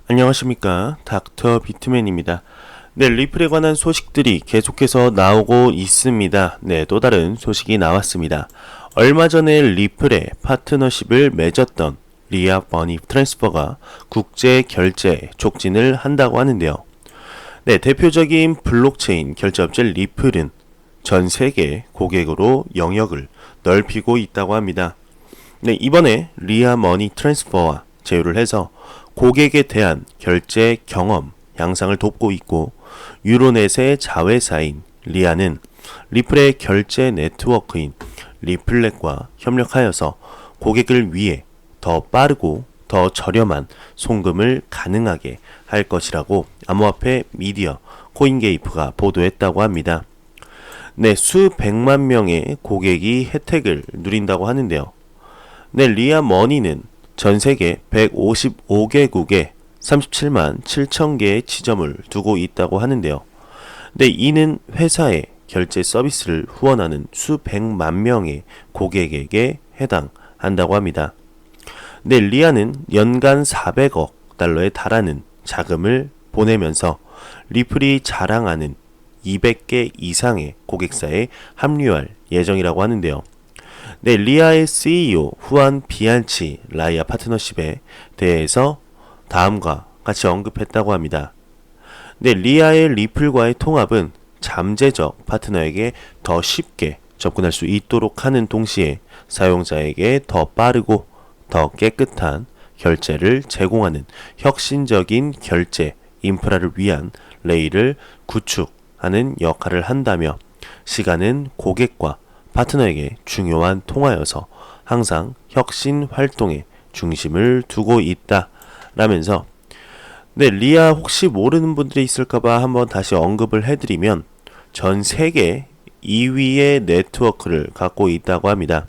안녕하십니까, 닥터 비트맨입니다. 네, 리플에 관한 소식들이 계속해서 나오고 있습니다. 네, 또 다른 소식이 나왔습니다. 얼마 전에 리플에 파트너십을 맺었던 리아 머니 트랜스퍼가 국제 결제 촉진을 한다고 하는데요. 네, 대표적인 블록체인 결제업체 리플은 전 세계 고객으로 영역을 넓히고 있다고 합니다. 네, 이번에 리아 머니 트랜스퍼와 제휴를 해서 고객에 대한 결제 경험 향상을 돕고 있고, 유로넷의 자회사인 리아는 리플의 결제 네트워크인 리플넷과 협력하여서 고객을 위해 더 빠르고 더 저렴한 송금을 가능하게 할 것이라고 암호화폐 미디어 코인게이프가 보도했다고 합니다. 네, 수백만 명의 고객이 혜택을 누린다고 하는데요. 네, 리아 머니는 전 세계 155개국에 37만 7천 개의 지점을 두고 있다고 하는데요. 네, 이는 회사의 결제 서비스를 후원하는 수백만 명의 고객에게 해당한다고 합니다. 네, 리아는 연간 400억 달러에 달하는 자금을 보내면서 리플이 자랑하는 200개 이상의 고객사에 합류할 예정이라고 하는데요. 네, 리아의 CEO 후안 비안치 라이아 파트너십에 대해서 다음과 같이 언급했다고 합니다. 네, 리아의 리플과의 통합은 잠재적 파트너에게 더 쉽게 접근할 수 있도록 하는 동시에 사용자에게 더 빠르고 더 깨끗한 결제를 제공하는 혁신적인 결제 인프라를 위한 레일을 구축하는 역할을 한다며, 시간은 고객과 파트너에게 중요한 통화여서 항상 혁신 활동에 중심을 두고 있다 라면서, 네, 리아 혹시 모르는 분들이 있을까봐 한번 다시 언급을 해드리면 전 세계 2위의 네트워크를 갖고 있다고 합니다.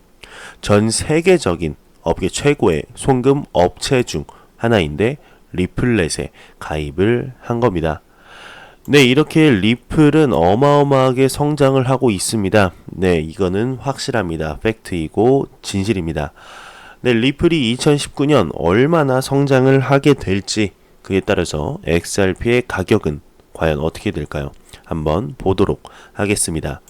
전 세계적인 업계 최고의 송금 업체 중 하나인데 리플넷에 가입을 한 겁니다. 네, 이렇게 리플은 어마어마하게 성장을 하고 있습니다. 네, 이거는 확실합니다. 팩트이고 진실입니다. 네, 리플이 2019년 얼마나 성장을 하게 될지, 그에 따라서 XRP의 가격은 과연 어떻게 될까요? 한번 보도록 하겠습니다.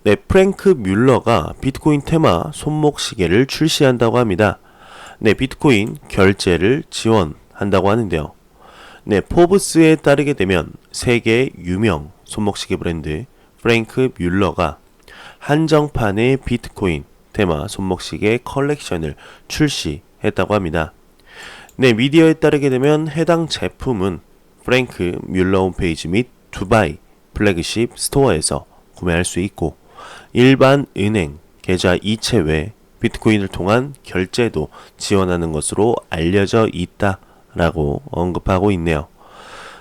네, 프랭크 뮬러가 비트코인 테마 손목 시계를 출시한다고 합니다. 네, 비트코인 결제를 지원한다고 하는데요. 네, 포브스에 따르게 되면 세계 유명 손목시계 브랜드 프랭크 뮬러가 한정판의 비트코인 테마 손목시계 컬렉션을 출시했다고 합니다. 네, 미디어에 따르게 되면 해당 제품은 프랭크 뮬러 홈페이지 및 두바이 플래그십 스토어에서 구매할 수 있고, 일반 은행 계좌 이체 외 비트코인을 통한 결제도 지원하는 것으로 알려져 있다 라고 언급하고 있네요.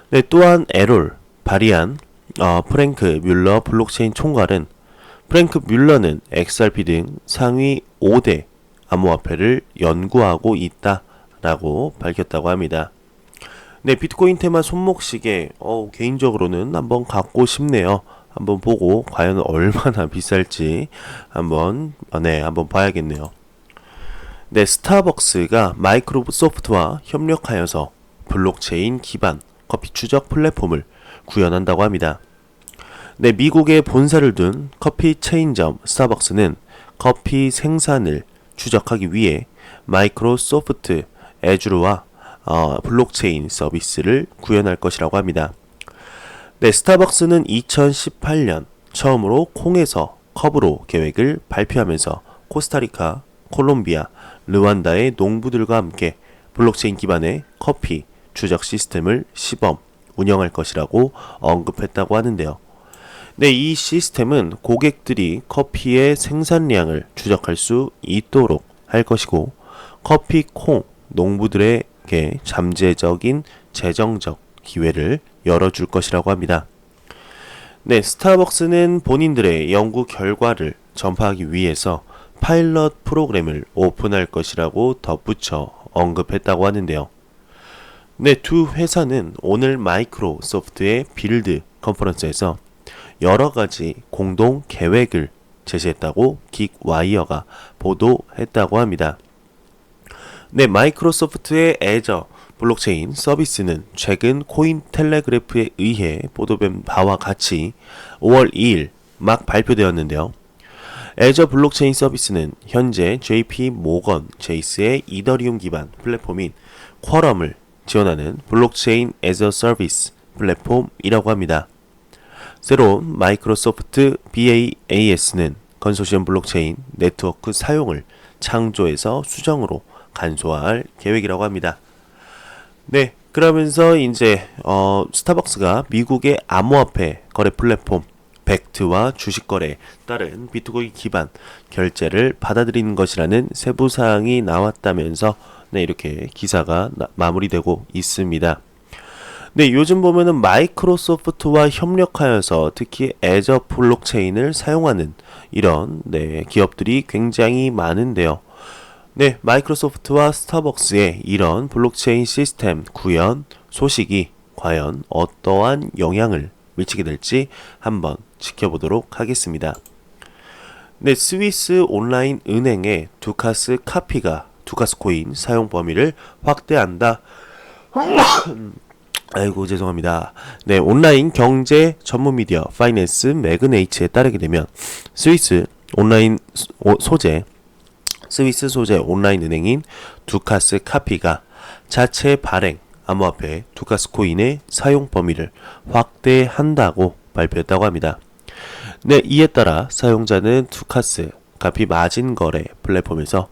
네, 또한 에롤 바리안 프랭크 뮬러 블록체인 총괄은 프랭크 뮬러는 XRP 등 상위 5대 암호화폐를 연구하고 있다 라고 밝혔다고 합니다. 네, 비트코인 테마 손목시계 개인적으로는 한번 갖고 싶네요. 한번 보고 과연 얼마나 비쌀지 한번 봐야겠네요. 네, 스타벅스가 마이크로소프트와 협력하여서 블록체인 기반 커피 추적 플랫폼을 구현한다고 합니다. 네, 미국에 본사를 둔 커피 체인점 스타벅스는 커피 생산을 추적하기 위해 마이크로소프트 애주르와 블록체인 서비스를 구현할 것이라고 합니다. 네, 스타벅스는 2018년 처음으로 콩에서 컵으로 계획을 발표하면서 코스타리카, 콜롬비아, 르완다의 농부들과 함께 블록체인 기반의 커피 추적 시스템을 시범 운영할 것이라고 언급했다고 하는데요. 네, 이 시스템은 고객들이 커피의 생산량을 추적할 수 있도록 할 것이고, 커피 콩 농부들에게 잠재적인 재정적 기회를 열어줄 것이라고 합니다. 네, 스타벅스는 본인들의 연구 결과를 전파하기 위해서 파일럿 프로그램을 오픈할 것이라고 덧붙여 언급했다고 하는데요. 네, 두 회사는 오늘 마이크로소프트의 빌드 컨퍼런스에서 여러 가지 공동 계획을 제시했다고 긱와이어가 보도했다고 합니다. 네, 마이크로소프트의 애저 블록체인 서비스는 최근 코인텔레그래프에 의해 보도된 바와 같이 5월 2일 막 발표되었는데요. 애저 블록체인 서비스는 현재 JP 모건 체이스의 이더리움 기반 플랫폼인 쿼럼을 지원하는 블록체인 애저 서비스 플랫폼이라고 합니다. 새로운 마이크로소프트 BAAS는 컨소시엄 블록체인 네트워크 사용을 창조해서 수정으로 간소화할 계획이라고 합니다. 네, 그러면서 이제 스타벅스가 미국의 암호화폐 거래 플랫폼 벡트와 주식 거래에 따른 비트코인 기반 결제를 받아들이는 것이라는 세부 사항이 나왔다면서 네, 이렇게 기사가 마무리되고 있습니다. 네, 요즘 보면은 마이크로소프트와 협력하여서 특히 애저 블록체인을 사용하는 이런 네, 기업들이 굉장히 많은데요. 네, 마이크로소프트와 스타벅스의 이런 블록체인 시스템 구현 소식이 과연 어떠한 영향을 미치게 될지 한번 지켜보도록 하겠습니다. 네, 스위스 온라인 은행의 두카스 코인 사용 범위를 확대한다. 아이고 죄송합니다. 네, 온라인 경제 전문 미디어 파이낸스 매그네이츠에 따르게 되면 스위스 소재 온라인 은행인 두카스 카피가 자체 발행 암호화폐 두카스 코인의 사용 범위를 확대한다고 발표했다고 합니다. 네, 이에 따라 사용자는 두카스 카피 마진 거래 플랫폼에서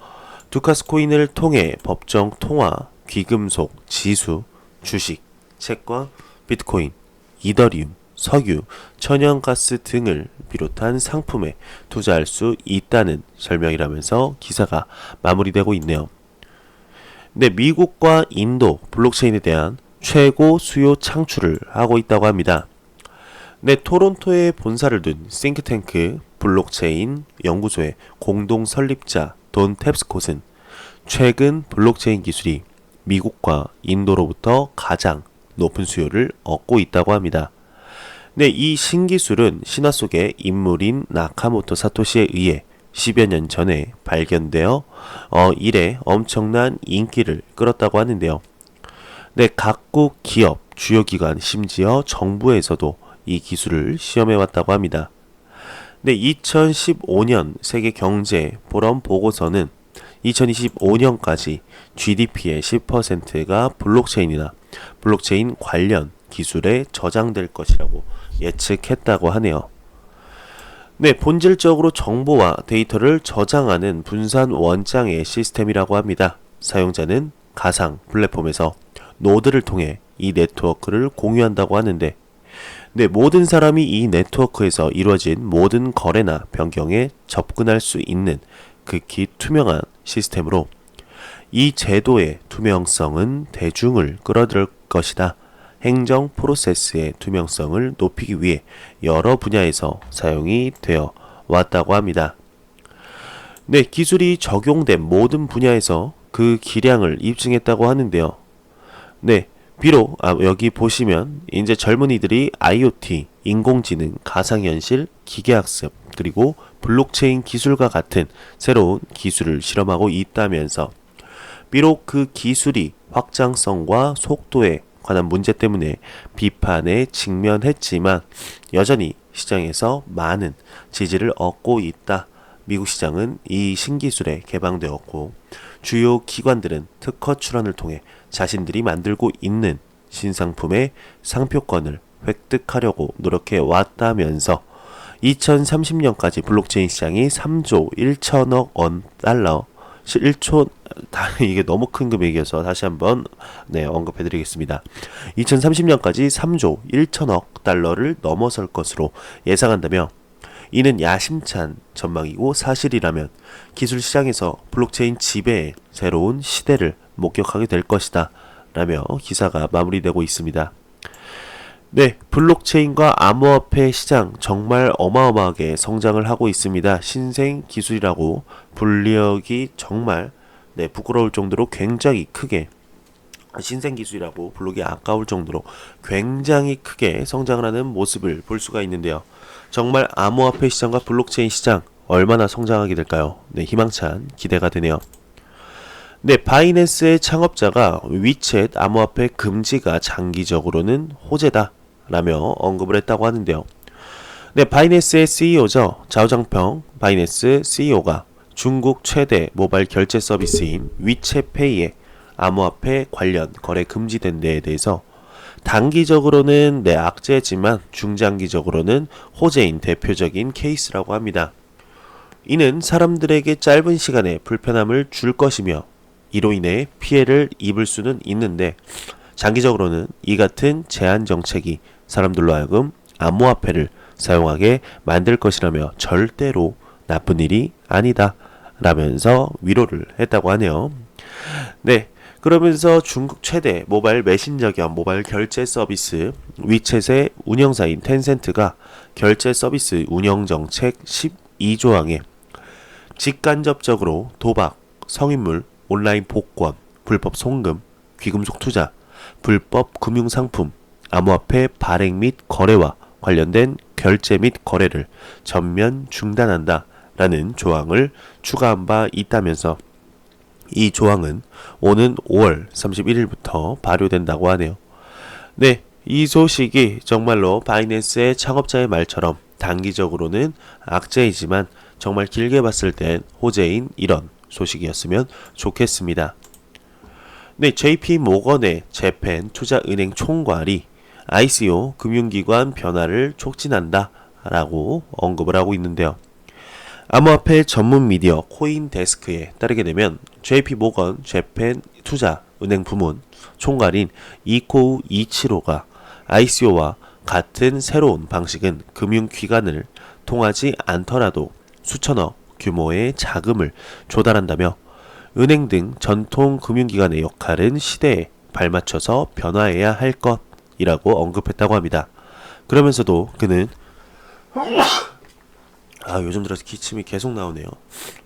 두카스 코인을 통해 법정 통화, 귀금속, 지수, 주식, 채권, 비트코인, 이더리움, 석유, 천연가스 등을 비롯한 상품에 투자할 수 있다는 설명이라면서 기사가 마무리되고 있네요. 네, 미국과 인도 블록체인에 대한 최고 수요 창출을 하고 있다고 합니다. 네, 토론토에 본사를 둔 싱크탱크 블록체인 연구소의 공동 설립자 돈 탭스콧은 최근 블록체인 기술이 미국과 인도로부터 가장 높은 수요를 얻고 있다고 합니다. 네, 이 신기술은 신화 속의 인물인 나카모토 사토시에 의해 10여 년 전에 발견되어 이래 엄청난 인기를 끌었다고 하는데요. 네, 각국 기업, 주요 기관, 심지어 정부에서도 이 기술을 시험해왔다고 합니다. 네, 2015년 세계 경제 포럼 보고서는 2025년까지 GDP의 10%가 블록체인이나 블록체인 관련 기술에 저장될 것이라고 예측했다고 하네요. 네, 본질적으로 정보와 데이터를 저장하는 분산 원장의 시스템이라고 합니다. 사용자는 가상 플랫폼에서 노드를 통해 이 네트워크를 공유한다고 하는데, 네, 모든 사람이 이 네트워크에서 이루어진 모든 거래나 변경에 접근할 수 있는 극히 투명한 시스템으로 이 제도의 투명성은 대중을 끌어들일 것이다. 행정 프로세스의 투명성을 높이기 위해 여러 분야에서 사용이 되어 왔다고 합니다. 네, 기술이 적용된 모든 분야에서 그 기량을 입증했다고 하는데요. 네, 비록 여기 보시면 이제 젊은이들이 IoT, 인공지능, 가상현실, 기계학습, 그리고 블록체인 기술과 같은 새로운 기술을 실험하고 있다면서 비록 그 기술이 확장성과 속도에 관한 문제 때문에 비판에 직면했지만 여전히 시장에서 많은 지지를 얻고 있다. 미국 시장은 이 신기술에 개방되었고 주요 기관들은 특허 출원을 통해 자신들이 만들고 있는 신상품의 상표권을 획득하려고 노력해 왔다면서 2030년까지 블록체인 시장이 3조 1천억 달러 1초 이게 너무 큰 금액이어서 다시 한번 언급해드리겠습니다. 2030년까지 3조 1천억 달러를 넘어설 것으로 예상한다며 이는 야심찬 전망이고 사실이라면 기술 시장에서 블록체인 지배의 새로운 시대를 목격하게 될 것이다 라며 기사가 마무리되고 있습니다. 네, 블록체인과 암호화폐 시장 정말 어마어마하게 성장을 하고 있습니다. 신생 기술이라고 불리기 정말 부끄러울 정도로 굉장히 크게 신생 기술이라고 부르기 아까울 정도로 굉장히 크게 성장을 하는 모습을 볼 수가 있는데요. 정말 암호화폐 시장과 블록체인 시장 얼마나 성장하게 될까요? 네, 희망찬 기대가 되네요. 네, 바이낸스의 창업자가 위챗 암호화폐 금지가 장기적으로는 호재다 라며 언급을 했다고 하는데요. 네, 바이낸스의 CEO죠. 자오장평 바이낸스 CEO가 중국 최대 모바일 결제 서비스인 위챗페이의 암호화폐 관련 거래 금지된 데에 대해서 단기적으로는 악재지만 중장기적으로는 호재인 대표적인 케이스라고 합니다. 이는 사람들에게 짧은 시간에 불편함을 줄 것이며 이로 인해 피해를 입을 수는 있는데 장기적으로는 이 같은 제한 정책이 사람들로 하여금 암호화폐를 사용하게 만들 것이라며 절대로 나쁜 일이 아니다 라면서 위로를 했다고 하네요. 네, 그러면서 중국 최대 모바일 메신저 겸 모바일 결제 서비스 위챗의 운영사인 텐센트가 결제 서비스 운영 정책 12조항에 직간접적으로 도박, 성인물, 온라인 복권, 불법 송금, 귀금속 투자, 불법 금융상품, 암호화폐 발행 및 거래와 관련된 결제 및 거래를 전면 중단한다 라는 조항을 추가한 바 있다면서 이 조항은 오는 5월 31일부터 발효된다고 하네요. 네, 이 소식이 정말로 바이낸스의 창업자의 말처럼 단기적으로는 악재이지만 정말 길게 봤을 땐 호재인 이런 소식이었으면 좋겠습니다. 네, JP 모건의 재팬 투자은행 총괄이 ICO 금융기관 변화를 촉진한다 라고 언급을 하고 있는데요. 암호화폐 전문 미디어 코인데스크에 따르게 되면 JP 모건 재팬 투자은행 부문 총괄인 이코우 이치로가 ICO와 같은 새로운 방식은 금융기관을 통하지 않더라도 수천억 규모의 자금을 조달한다며 은행 등 전통 금융기관의 역할은 시대에 발맞춰서 변화해야 할 것이라고 언급했다고 합니다. 그러면서도 그는 요즘 들어서 기침이 계속 나오네요.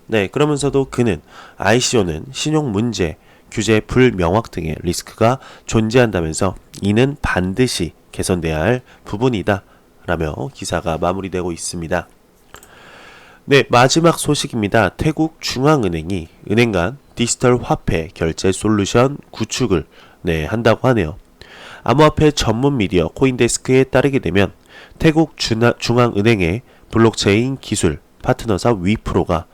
네, 그러면서도 그는 ICO는 신용 문제, 규제 불명확 등의 리스크가 존재한다면서 이는 반드시 개선돼야 할 부분이다 라며 기사가 마무리되고 있습니다. 네, 마지막 소식입니다. 태국 중앙은행이 은행 간 디지털 화폐 결제 솔루션 구축을 한다고 하네요. 암호화폐 전문 미디어 코인데스크에 따르게 되면 태국 중앙은행의 블록체인 기술 파트너사 위프로가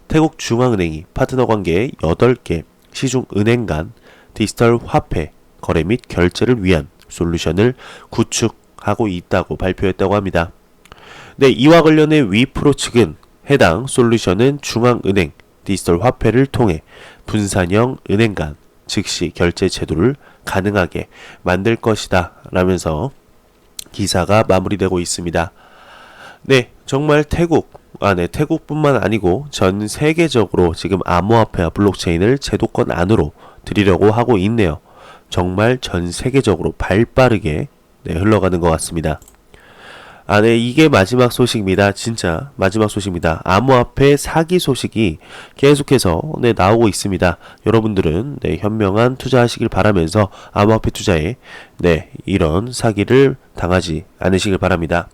태국 중앙은행이 파트너 관계의 8개 시중 은행 간 디지털 화폐 거래 및 결제를 위한 솔루션을 구축하고 있다고 발표했다고 합니다. 네, 이와 관련해 위프로 측은 해당 솔루션은 중앙은행 디지털 화폐를 통해 분산형 은행 간 즉시 결제 제도를 가능하게 만들 것이다 라면서 기사가 마무리되고 있습니다. 네, 정말 태국뿐만 아니고 전 세계적으로 지금 암호화폐와 블록체인을 제도권 안으로 들이려고 하고 있네요. 정말 전 세계적으로 발빠르게 흘러가는 것 같습니다. 네, 이게 마지막 소식입니다. 진짜 마지막 소식입니다. 암호화폐 사기 소식이 계속해서 나오고 있습니다. 여러분들은 현명한 투자하시길 바라면서 암호화폐 투자에 이런 사기를 당하지 않으시길 바랍니다.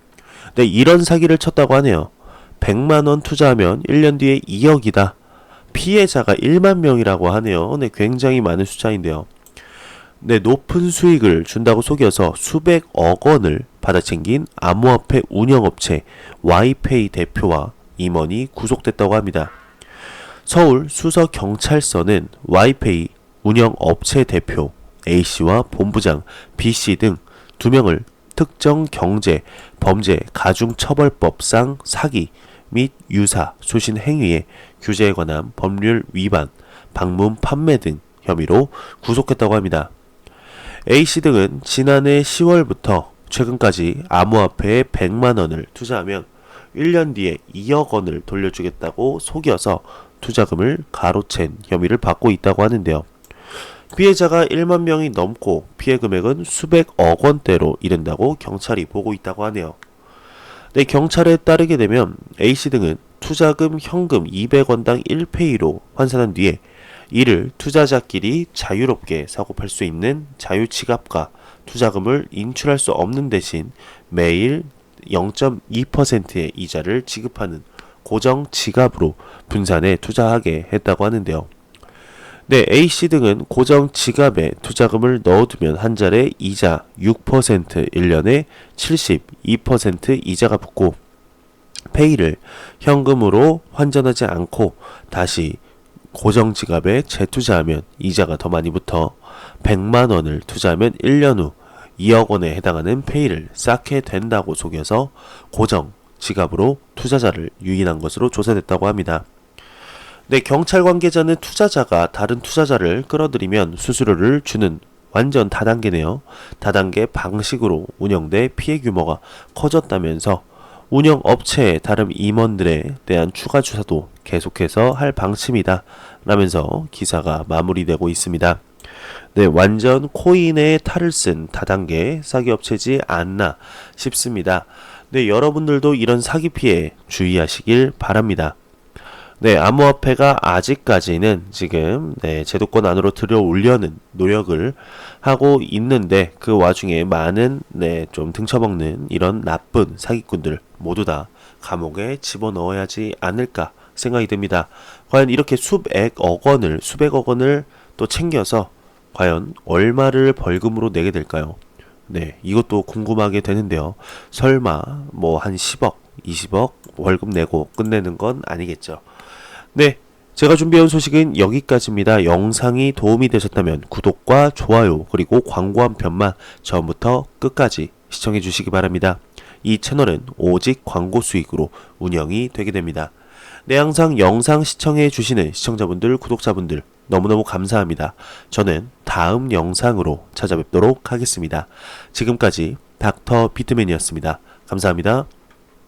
네, 이런 사기를 쳤다고 하네요. 100만원 투자하면 1년 뒤에 2억이다. 피해자가 1만 명이라고 하네요. 네, 굉장히 많은 숫자인데요. 네, 높은 수익을 준다고 속여서 수백억 원을 받아챙긴 암호화폐 운영업체 와이페이 대표와 임원이 구속됐다고 합니다. 서울 수서경찰서는 와이페이 운영업체 대표 A씨와 본부장 B씨 등 2명을 특정 경제, 범죄, 가중처벌법상 사기 및 유사, 수신 행위의 규제에 관한 법률 위반, 방문 판매 등 혐의로 구속했다고 합니다. A씨 등은 지난해 10월부터 최근까지 암호화폐에 100만원을 투자하면 1년 뒤에 2억 원을 돌려주겠다고 속여서 투자금을 가로챈 혐의를 받고 있다고 하는데요. 피해자가 1만 명이 넘고 피해 금액은 수백억 원대로 이른다고 경찰이 보고 있다고 하네요. 네, 경찰에 따르게 되면 A씨 등은 투자금 현금 200원당 1페이로 환산한 뒤에 이를 투자자끼리 자유롭게 사고 팔 수 있는 자유지갑과 투자금을 인출할 수 없는 대신 매일 0.2%의 이자를 지급하는 고정 지갑으로 분산해 투자하게 했다고 하는데요. 네, A씨 등은 고정 지갑에 투자금을 넣어두면 한 달에 이자 6%, 1년에 72% 이자가 붙고 페이를 현금으로 환전하지 않고 다시 고정 지갑에 재투자하면 이자가 더 많이 붙어 100만 원을 투자하면 1년 후 2억 원에 해당하는 페이를 쌓게 된다고 속여서 고정 지갑으로 투자자를 유인한 것으로 조사됐다고 합니다. 네, 경찰 관계자는 투자자가 다른 투자자를 끌어들이면 수수료를 주는 완전 다단계네요. 다단계 방식으로 운영돼 피해 규모가 커졌다면서 운영 업체의 다른 임원들에 대한 추가 조사도 계속해서 할 방침이다 라면서 기사가 마무리되고 있습니다. 네, 완전 코인의 탈을 쓴 다단계 사기업체지 않나 싶습니다. 네, 여러분들도 이런 사기 피해 주의하시길 바랍니다. 네, 암호화폐가 아직까지는 지금 제도권 안으로 들어오려는 노력을 하고 있는데 그 와중에 많은 좀 등쳐먹는 이런 나쁜 사기꾼들 모두 다 감옥에 집어넣어야지 않을까 생각이 듭니다. 과연 이렇게 수백억 원을 또 챙겨서 과연 얼마를 벌금으로 내게 될까요? 네, 이것도 궁금하게 되는데요. 설마 뭐 한 10억, 20억 벌금 내고 끝내는 건 아니겠죠. 네, 제가 준비해온 소식은 여기까지입니다. 영상이 도움이 되셨다면 구독과 좋아요 그리고 광고 한 편만 처음부터 끝까지 시청해 주시기 바랍니다. 이 채널은 오직 광고 수익으로 운영이 되게 됩니다. 네, 항상 영상 시청해 주시는 시청자분들, 구독자분들 너무너무 감사합니다. 저는 다음 영상으로 찾아뵙도록 하겠습니다. 지금까지 닥터 비트맨이었습니다. 감사합니다.